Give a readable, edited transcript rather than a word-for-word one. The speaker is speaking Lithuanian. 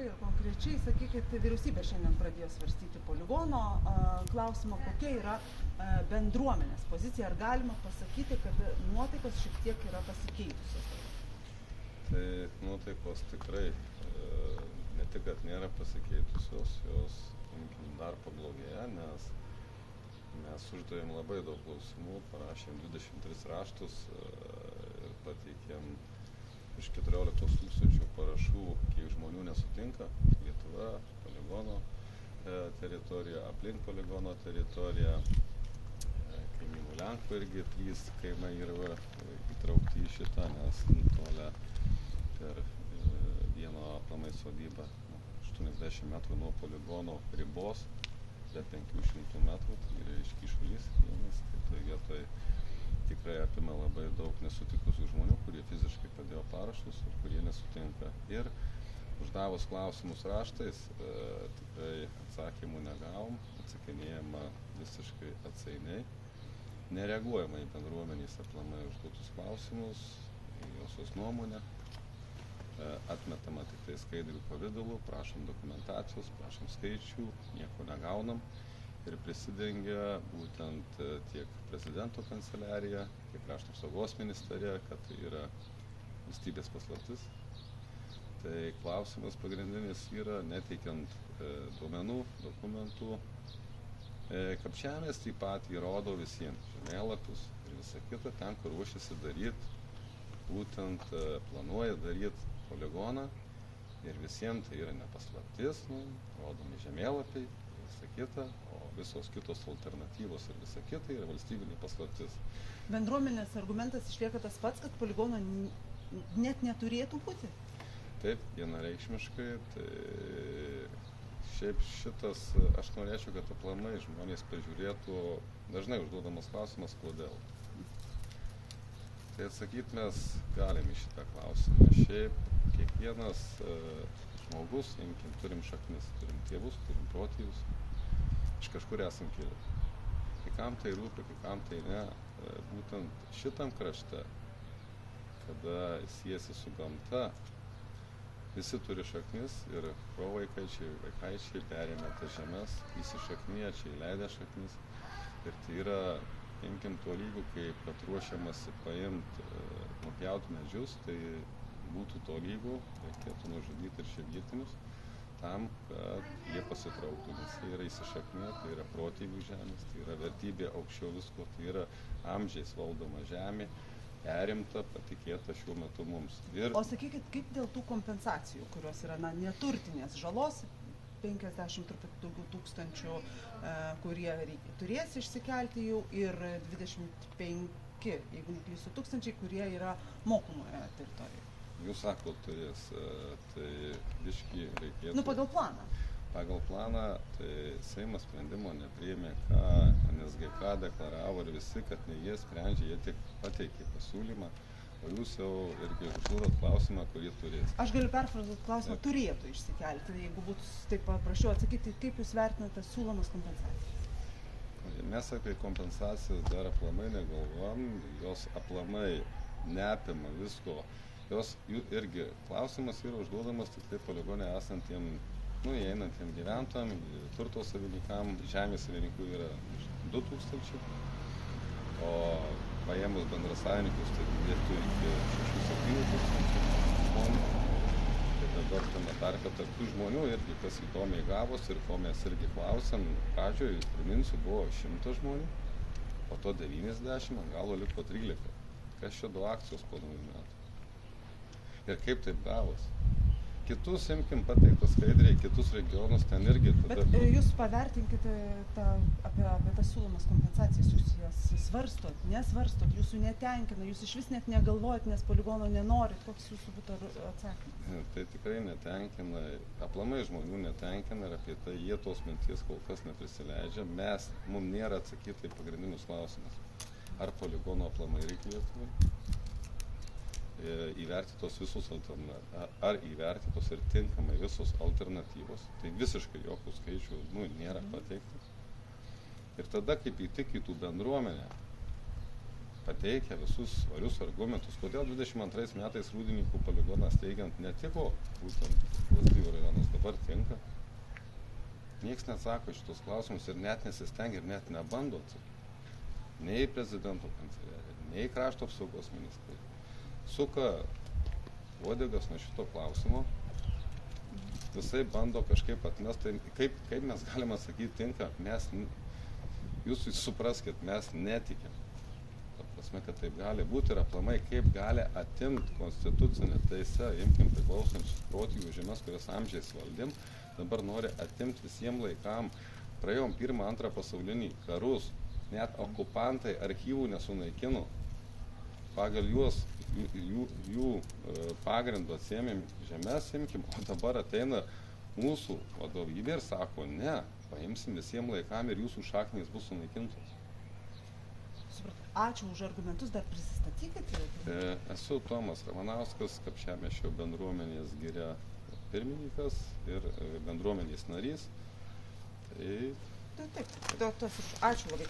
ir konkrečiai, sakykit, vyriausybė šiandien pradėjo svarstyti poligono klausimą, kokia yra bendruomenės pozicija, ar galima pasakyti, kad nuotaikos šiek tiek yra pasikeitusios? Tai nuotaikos tikrai ne tik, kad nėra pasikeitusios, jos dar pablogėja, nes mes uždavėm labai daug klausimų, parašėm 23 raštus ir pateikėm iš 14 000 parašų, kiek žmonių nesutinka. Lietuva, poligono teritorija, aplink poligono teritoriją, kaimynų Lenkų irgi 3 kaimai yra įtraukti į šitą, nes tolė per vieno aplamai sodybą 80 metrų nuo poligono ribos, be 500 metrų, tai yra iškyšulys vienas, tai toj vietoj tikrai apima labai daug nesutikusių žmonių, kurie fiziškai padėjo parašus ir kurie nesutinka. Ir uždavus klausimus raštais, tikrai atsakymų negavom, atsakinėjama visiškai atsainiai, nereaguojama į bendruomenės aplamai užduotus klausimus, į josios nuomonę, atmetama tik tai skaidrių pavidalų, prašom dokumentacijos, prašom skaičių, nieko negaunam. Ir prisidengia būtent tiek prezidento kanceliarija, tiek krašto apsaugos ministerija, kad tai yra valstybės paslaptis. Tai klausimas pagrindinis yra neteikiant duomenų, dokumentų. Kapčiamės taip pat įrodo visiems žemėlapius ir visą kitą, ten, kur ruošiasi daryti, būtent planuoja daryti poligoną ir visiems tai yra nepaslaptis, rodomi žemėlapiai ir visą kitą. Visos kitos alternatyvos ir visa kita yra valstybinė paslaptis. Bendruomenės argumentas išlieka tas pats, kad poligono net neturėtų būti? Taip, vienareikšmiškai. Tai šiaip šitas, aš norėčiau, kad aplamai žmonės pažiūrėtų, dažnai užduodamas klausimas, kodėl. Tai atsakyti mes galime į šitą klausimą. Šiaip kiekvienas žmogus, turim šaknis, turim tėvus, turim protėvius. Iš kažkur esam kilę. Kai kam tai rūpi, kai kam tai ne. Būtent šitam krašte, kada siejasi su gamta, visi turi šaknis ir vaikaičiai perėmė tas žemes, įsišaknyja, čia įleidę šaknis. Ir tai yra, imkim to lygų, kaip kad ruošiamasi paimti, nupjauti medžius, tai būtų to lygų, reikėtų nužudyti ir šiaip vietinius, tam, kad jie pasitrauktų, nes jie yra įsišaknę, tai yra protėvių žemės, tai yra vertybė aukščiau visko, tai yra amžiais valdoma žemė, perimta, patikėta šiuo metu mums. O sakykit, kaip dėl tų kompensacijų, kurios yra neturtinės žalos, 50 truputį daugiau tūkstančių, kurie turės išsikelti jau ir 25, jeigu neklysiu, tūkstančiai, kurie yra mokomoje teritorijoje. Jūs sakot, turės, tai biškį reikėtų... Pagal planą. Pagal planą, tai Seimas sprendimo nepriėmė, ką NSGK deklaravo ir visi, kad ne jie sprendžia, jie tik pateikė pasiūlymą, o jūs jau irgi užduodat klausimą, kurį turės. Aš galiu perfrazuoti klausimą, turėtų išsikelti, jeigu būtų taip paprašiau atsakyti, kaip jūs vertinate siūlomas kompensacijas? Mes apie kompensacijas dar aplamai negalvojam, jos aplamai neapima visko. Jos irgi klausimas yra užduodamas tik tai poligone esantiem, įeinantiem gyventojam, turto savininkam, žemės savininkų yra 2000, o paėmus bendrasavininkus, tai dėtų iki 6-7 tūkstančių žmonių. Tai dabar tame tarpe tarp tų žmonių irgi kas įdomiai gavos ir ko mes irgi klausėm, pradžioj, priminsiu, buvo 100 žmonių, po to 90, ant galo liko 13. Kas čia 2 akcijos po 2 metų? Ir kaip taip gavos. Kitus, imkim, pateiktas skaidriai, kitus regionus ten irgi. Bet jūs pavertinkite apie tas siūlomas kompensacijas, jūs jas svarstot, nesvarstot, jūsų netenkina, jūs iš vis net negalvojat, nes poligono nenorit, koks jūsų būtų atsakymas? Tai tikrai netenkina, aplamai žmonių netenkina ir apie tai jie tos minties kol kas neprisileidžia. Mums nėra atsakyti į pagrindinius klausimus. Ar poligono aplamai reikia Lietuvai? Įvertytos visos ar įvertytos ir tinkamai visos alternatyvos, tai visiškai jokių skaičių nėra pateikta. Ir tada, kaip įtikytų bendruomenė, pateikia visus svarius argumentus, kodėl 22 metais Rūdininkų poligonas teigiant netiko būtent Lazdijų rajonas, bet dabar tinka. Niekas neatsako šitos klausimus ir net nesistengia ir net nebando atsakyti. Nei prezidento kanceliarija, nei krašto apsaugos ministrai. Suka uodegas nuo šito klausimo. Visai bando kažkaip atmesti. Kaip mes galime sakyti tinka, jūs supraskit, mes netikim. Ta prasme, kad taip gali būti ir aplamai, kaip gali atimti konstitucinę teisę, imkim priklausančius protėvių žemes, kurias amžiais valdėm, dabar nori atimti visiems laikam. Praėjom 1-2 pasaulinį karus, net okupantai archyvų nesunaikino. Pagal jų pagrindų atsiėmėm žemės, imkim, o dabar ateina mūsų vadovybė ir sako, ne, paimsim visiems laikam ir jūsų šaknys bus sunaikintos. Supratau. Ačiū už argumentus, dar prisistatykite. Esu Tomas Ramanauskas, Kapčiamiesčio bendruomenės Giria pirmininkas ir bendruomenės narys. Taip, ačiū labai.